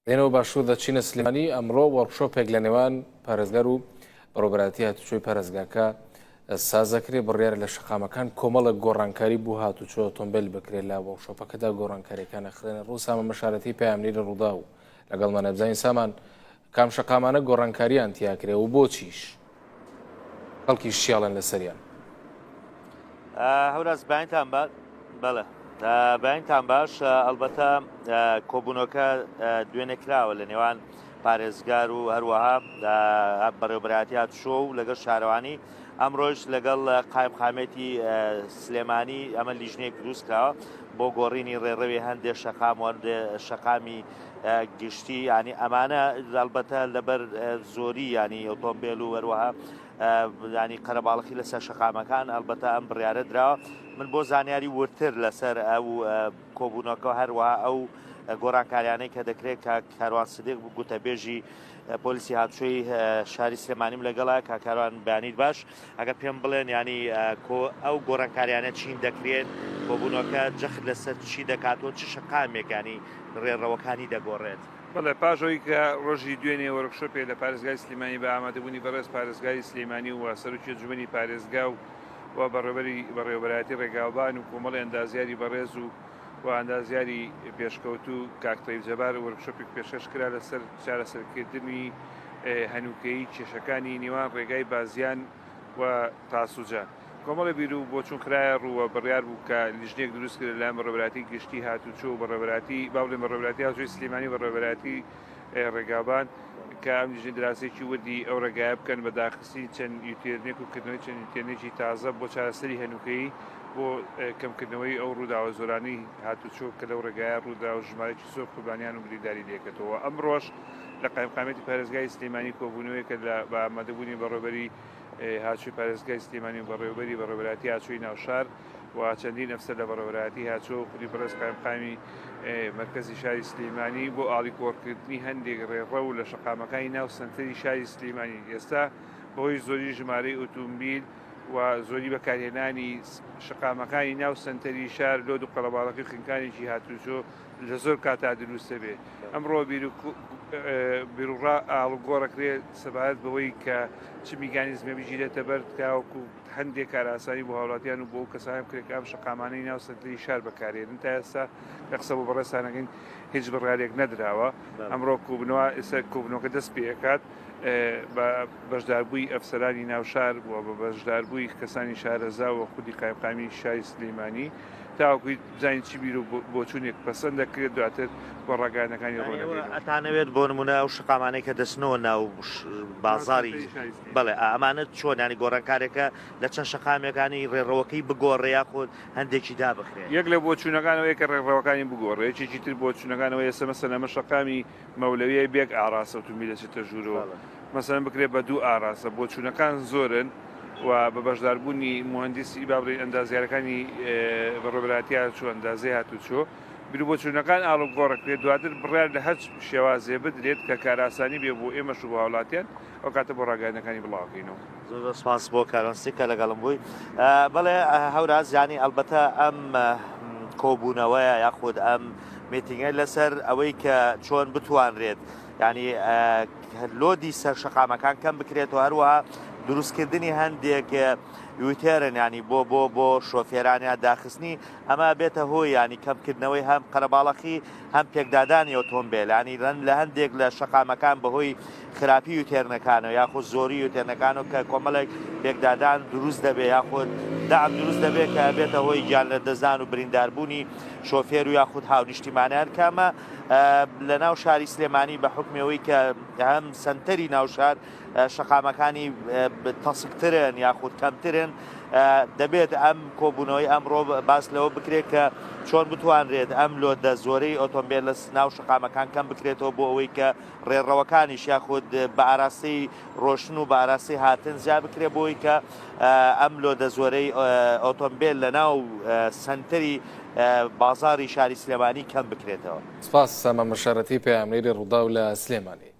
دێنەوە باشوور دەچینە سلێمانی ئەمڕۆ وەرکشۆپێک لە نێوان پارێزگار و بەڕێوەبەراتی هاتوچۆی پارێزگاکە سازەکرێ بڕیار لە شەقامەکان کۆمەڵە گۆڕانکاری بوو هاتوچۆ ئۆتۆمبیل بکرێت لە وەرکشۆپەکەدا گۆڕانکاریەکان ئەخرێنە ڕوو سامە مەشارەتی پەیامنی لە ڕوودا و لەگەڵمانە بزانین سامان کام شەقامانە گۆڕانکاریان تیاکرێ و بۆچیش خەڵکی شیاڵن لەسەریان. هەوراز بەیانتان بەڵێ بەیانتان باش ئەلبەتە کۆبوونەکە دوێنێکراوە لە نێوان پارێزگار و هەروەها بەڕێوەبەراتی هاتوچۆ و لەگەڵ شارەوانی ئەمڕۆژ لەگەڵ قایمقامێتی سلێمانی ئەمە لیژنەیەک دروستکراوە بۆ گۆڕینی ڕێڕەوی هەندێک شەقام شەقامی گشتی ینی ئەمانە ئەلبەتە لەبەر زۆری ینی ئۆتۆمبیل و هەروەها ینی قەرەباڵغی لەسەر شەقامەکان ئەلبەتە ئەم بڕیارە درراوە. من بۆ زانیاری ورتر لەسەر ئەو کۆبوونەکە هەروەها ئەو گۆڕانکاریانەی کە دەکرێت کە کاروان سدیق گوتەبێژی پۆلیسی هاتوچۆی شاری سلێمانیم لەگەڵا کاکاروان بەیانیت باش ئەگەر پێم بڵێن ینی ئەو گۆڕانکاریانە چین دەکرێت کۆبوونەکە جەخت لەسەر چی دەکاتەوە چ شەقامێکانی ڕێڕەوەکانی دەگۆڕێت. بەڵێ پاشەوەی کە ڕۆژی دوێنێ وەرکشۆپێ لە پارێزگای سلێمانی بە ئامادەبوونی بەڕێز پارێزگای سلێمانی و سەرۆکی جومەنی پارێزگا و بەڕێوەبەراتی ڕێگاوبان و کۆمەڵی ئەندازیاری بەڕێز و ئەندازیاری پێشکەوتو کاکتەی جەبار وەرکشۆپێک پێشکەش کرا لەسەر چارەسەرکردنی هەنووکەیی کێشەکانی نێوان ڕێگای بازیان و تاسوجان. کۆمەڵی بیر و بۆچوون کرایە ڕووە بڕیار بوو کە لیژنێک دروست کرد لەلایەن بەڕێوەبەراتی گشتی هاتوچۆ و بەڕێوەبەراتی باڵێ بەڕێوەبەراتی هاتوچۆی سلێمانی بەڕێوەبەراتی ڕێگاوبان کە ئەم لیژنە دراسێکی وردی ئەو ڕێگایە بکەن بە داخستی چەند یوتێرنێک و کردنەوەی چەند یوتێرنێکی تازە بۆ چارەسەری هەنووکەیی بۆ کەمکردنەوەی ئەو ڕووداوە زۆرانەی هاتوچۆ کە لەو ڕێگایە ڕوودا و ژمارەی زۆر قوربانیان و بریداری لێکەوە. ئەمڕۆژ لە قایمقامێتی پارێزگای سلێمانی کۆبوونەوەی کە بە ئامادەبوونی بەڕێوەبەری هاتوچۆی پارێزگای سلێمانی و بەڕێوەبەراتی هاتوچۆی ناوشار و چەندین ئەفسەر لە بەڕێوەبەراتی هاتوچۆ و خودی بەڕێز قایمقامی مرکزی شاری سلێمانی بۆ ئاڵیکۆڕکردنی هەندێک ڕێڕە و لە شەقامەکانی ناو سنتەری شاری سلێمانی ئێستا بەهۆی زۆری ژمارەی ئۆتۆمبیل و زۆری بەکارهێنانی شەقامەکانی ناو سنتەری شار لۆد و قەڵەباڵغی خنکانێکی هاتوچۆ لە زۆر کاتا دروستە بێ. ئەمڕۆ بیرروڕا ئاڵگۆڕەکرێ سەبارەت بەوەی کە چ میکانیزمێ بژیرێتە بەر تاوەکو هەندێک کاراسانی بۆ هاوڵاتیان و بۆ کەسانم کرێک ئەم شەقامانەی ناو سنتەری شار بەکارێنن تا ئێستا لە قسە بۆ بەڕێستانەکەین هیچ بڕیارێک نەدراوە. ئەمڕۆ کوبنەوە ئێستا کوبنەوەکە دەست پێکات بە بەشداربووی ئەفسەرانی ناوشار بووە بە بەشداربووی کەسانی شارەزا و خودی قایمقامی شاری سلێمانی تاوەکوی بزانین چی بیر و بۆچوونێک پەسەند دەکرێت دواتر بۆ ڕێگانەکانی ئەتانەوێت بۆ نمونە ئەو شەقامانەی کە دەستنەوە ناو بازاری بڵێ ئەمانەت چۆن ینی گۆڕانکارێکە لە چەند شەقامەکانی ڕێڕەوەکەی بگۆڕێ یاخۆ هەندێکی دابخرێت. یەک لە بۆچوونەکانەوەی کە ڕێڕەوەکانی بگۆڕێ یەکێکی تر بۆچوونەکانەوەی ئێستا مەسەلەن ئەمە شەقامی مەولەویە بێک ئاراسە ئۆتۆمبیلە چێتە ژوورەوە مەسەلەن بکرێت بە دوو ئاراسە بۆچوونەکان زۆرن و بە بەشداربوونی مهندسی بابڕی ئەندازیارەکانی بەڕێوەبەراتی هاتوچۆ ئەندازەی هاتوچۆ بیر بۆچوونەکان ئاڵوگۆڕەکرێت دواتر بڕیار لە هەچ شێوازێ بدرێت کە کاراسانی بێ بۆ ئێمەش و بۆ هاوڵاتیان ئەو کاتە بۆ ڕاگەیەنەکانی بڵاوکەینەوە. زۆر سپاس بۆ کارۆنسی کە لەگەڵم بووی. بەڵێ هەوراز ینی ئەلبەتە ئەم کۆبوونەوەیە یاخود ئەم میتینگە لەسەر ئەوەی کە چۆن بتوانرێت ینی لۆدی سەر شەقامەکان کەم بکرێتەوە هەروەها دروستکردنی هەندێک یوتێرن ینی بۆ شۆفێرانیان داخستنی ئەمە بێتە هۆی ینی کەمکردنەوەی هەم قەرەباڵغی هەم پێکدادانی ئۆتۆمبیل ینی لە هەندێک لە شەقامەکان بەهۆی خراپی یوتێرنەکانەوە یاخود زۆری یوتێرنەکانەوە کە کۆمەڵێک پێکدادان دروست دەبێت یاخود داعم دروست دەبێت کە بێتە هۆی گیان لە دەزان و برینداربوونی شۆفێر و یاخود هاونیشتیمانیان کامە لە ناو شاری سلێمانی بە حکمەوەی کە هەم سنتەری ناوشار شەقامەکانی تەسکترن یاخود کەمترن دەبێت ئەم کۆبوونەوەی ئەمڕۆ باس لەوە بکرێت کە چۆن بتوانرێت ئەم لۆدە زۆرەی ئۆتۆمبیل لە ناو شەقامەکان کەم بکرێتەوە بۆ ئەوەی کە ڕێڕەوەکانیش یاخود بە ئاراستەی ڕۆشن و بە ئاراستەی هاتن زیاد بکرێت بۆی کە ئەم لۆدە زۆرەی ئۆتۆمبیل لە ناو سنتەری بازاری شاری سلێمانی کەم بکرێتەوە. سپاس سامە مەشارەتی پەیامنەی ڕوودا و لە سلێمانی.